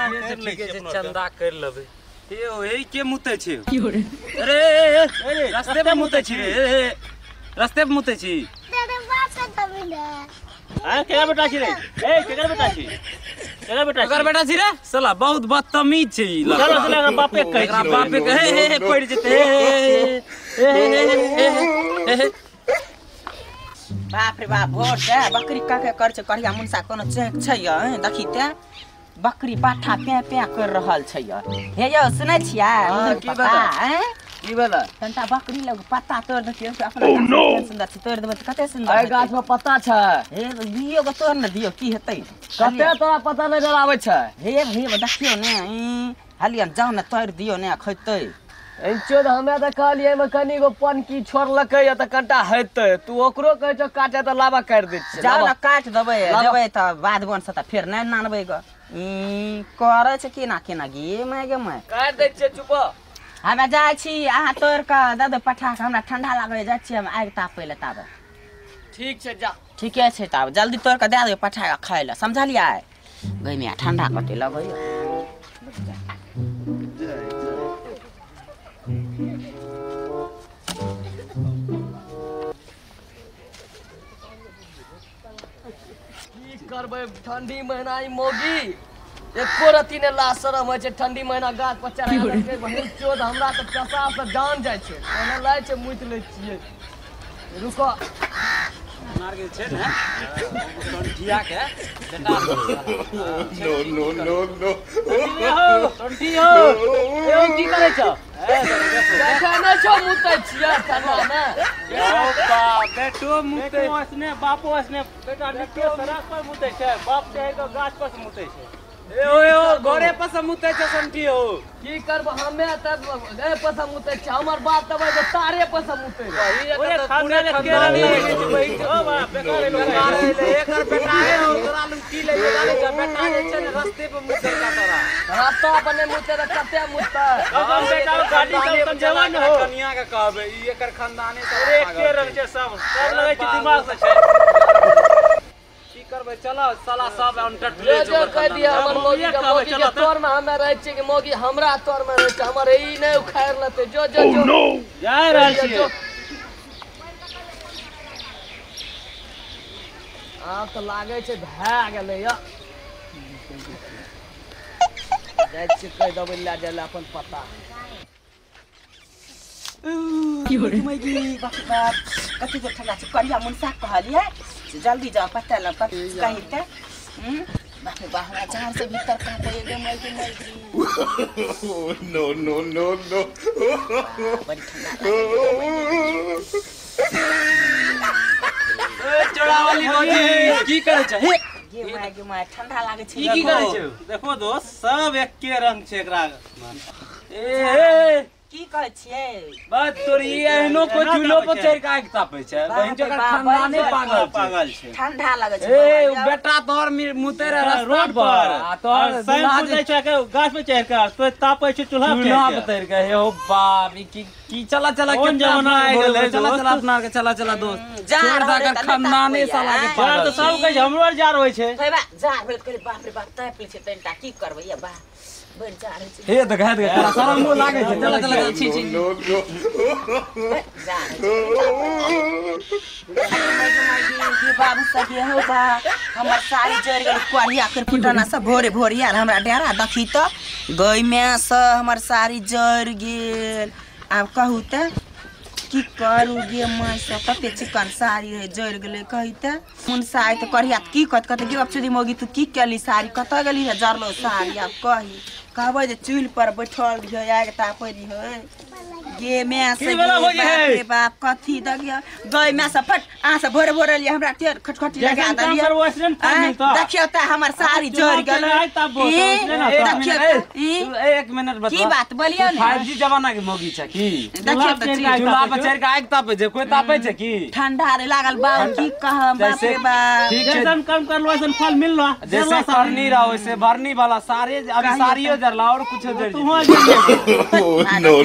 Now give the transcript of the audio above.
चंदा कर लेबे ए ओही के मुते छी अरे रास्ते पे मुते छी रे रास्ते पे मुते छी तेरे बाप का तभी ना हां केरा बेटा छी रे ए केरा बेटा छी केरा बेटा छी रे साला बहुत बदतमीज छी चलो चलो बापे कहै छी बापे कहे पड़ जेते बाप रे बाप भोर से बकरी काके कर छ करिया मुनसा कोनो चेक छै देखी ते बकरी पाठा पे पे कर रहल छै हे यो सुनै छियै की बता की बोला तंता बकरी लग पत्ता तोड़ देखियो अपना सुंदर से तोड़ देबे त कते सुंदर ए गाछ में पत्ता छै हे दियो को तोड़ न दियो की हेतै कते तोरा पता नै डराबै छै हे देखियो ने हलियन जाऊ न तोड़ दियो ने खैतै एंचो त हमे त कहलिए में कनी गो पनकी छोड़लकै त कंटा हेतै तू ओकरो कहै छ काटे त लावा काट दै छै जाऊ न काट देबै देबै त बाद बन से त फेर नै नानबै ग करे छै केना केना गे मैं काट दै छै चुप हमे जाइ छी अहाँ तोड़ के दे दे पठा के हमरा ठंडा लागै जाइ छी हम आगि तापै ले ताबे ठीक छै जा ठीके छै ताब जल्दी तोड़ के दे दे पठा के खाइ ले समझलियै गइमे ठंडा कते लगै करबै ठंडी महीना ई मोगी एको रती ने ला शरम होइ छै ठंडी महीना गाछ पर चढ़ा के बहिन चोद हमरा त पेशाब से जान जाइ छै ओने लाइ छै मुइत लै छियै रुको मार के छै ने ठंडिया के बेटा नो ठंडी हो ए की करे छ देखा नै छौ मुतै छियै ठंडा में बेटो मुते ओसने बापो ओसने बेटा निके सड़क पर मुते छै बाप चाहे तो गाछ पर मुते छै ए ओ घरे पर से मुते छै संठी हो की करब हमे त ए पर से मुते छै हमर बाप तब तारे पर से मुते ओए खाने ले केरा ले भाई ओ बाप बेकार एकर बेटा है तोरा लू की ले जाने छ बेटा जे छै ने रास्ते पे मुते का तोरा रास्ता बने मुते रे कते मुते हम बेटा गाड़ी सब जवान हो कन्या के कहबे ई एकर खानदाने सब एके रंग छै सब लगै छै दिमाग से छै की करबै चलो साला सब अंटर ले जो कह दिया हमर मोगी के तोर में हमे रहै छी कि मोगी हमरा तोर में रहै छै हमर ई नै उखाड़ लेते जो जा रहल छी आ त लागे छै भए गेलै या जाइ छी कह दबै ला जाला अपन पता मैगी बाप बाप कति जो ठंडा छै करिया मुनसा कहलिए जल्दी जाओ पता ल कहि त बाप रे बाप चार से भीतर का तो एकदम मैगी नो बड़ी ठंडा ए चोड़ा वाली मोजी की करे छ हे ये मैं ठंडा लागे छै की करे छ देखो दोस्त सब एके रंग छै एकरा ए की कहै छियै बात तोरी एहनो को झूलो पर चढ़ के आग तापै छै बहिन जकर खानदाने पागल छै ठंडा लागे छै ए बेटा तोर मुते रे रोड पर आ तोर दुल्हा जे छै के गाछ पे चढ़ के तो तापै छै चूल्हा पे उतर के हे हो बाप की चला कौन जमाना आ गेलै चला अपना के चला दोस्त छोड़ दा कर खानदाने साला के पागल तो सब के हमरो जार होय छै बा जार भेल करे बाप रे बाप ताप ले छै तंटा की करबै या बा बड़ जार छै हे देखा सारा मुंह लागे छै चला छी बाबू सब हो बा हमर सारी जर गेल कोरिया कर फुटाना सब भोरे भोरे यार हमरा डेरा देखी त गई में से हमर सारी जर गेल आब कहू त की करू गे माय से कते चिकन साड़ी रहे जर गेले कही त मुन साई त करिया की कत गे अपचुदी मोगी तू की केली साड़ी कत गेली रे जरलो साड़ी आब कही कहबै जे चूल पर बैठल रहियो आग तापरी है गे मैं से बाप रे बाप कथी दगिया गई मैं से फट आ से भोरे भोरे लिए हमरा टेर खटखटी लगा दलिया देखियो त हमर साड़ी जर गेल देखियो एक मिनट बता की बात बोलियो ने 5G जमाना के मोगी छ की देखियो त चूल्हा पर चढ़ के आग तापै छै कोई तापै छै की ठंडा रे लागल बाप की कहम बाप रे बाप ठीक छै कम कर लो ऐसन फल मिल लो जैसे करनी रहो वैसे भरनी वाला सारे अभी साड़ियो जरला और कुछ जर नो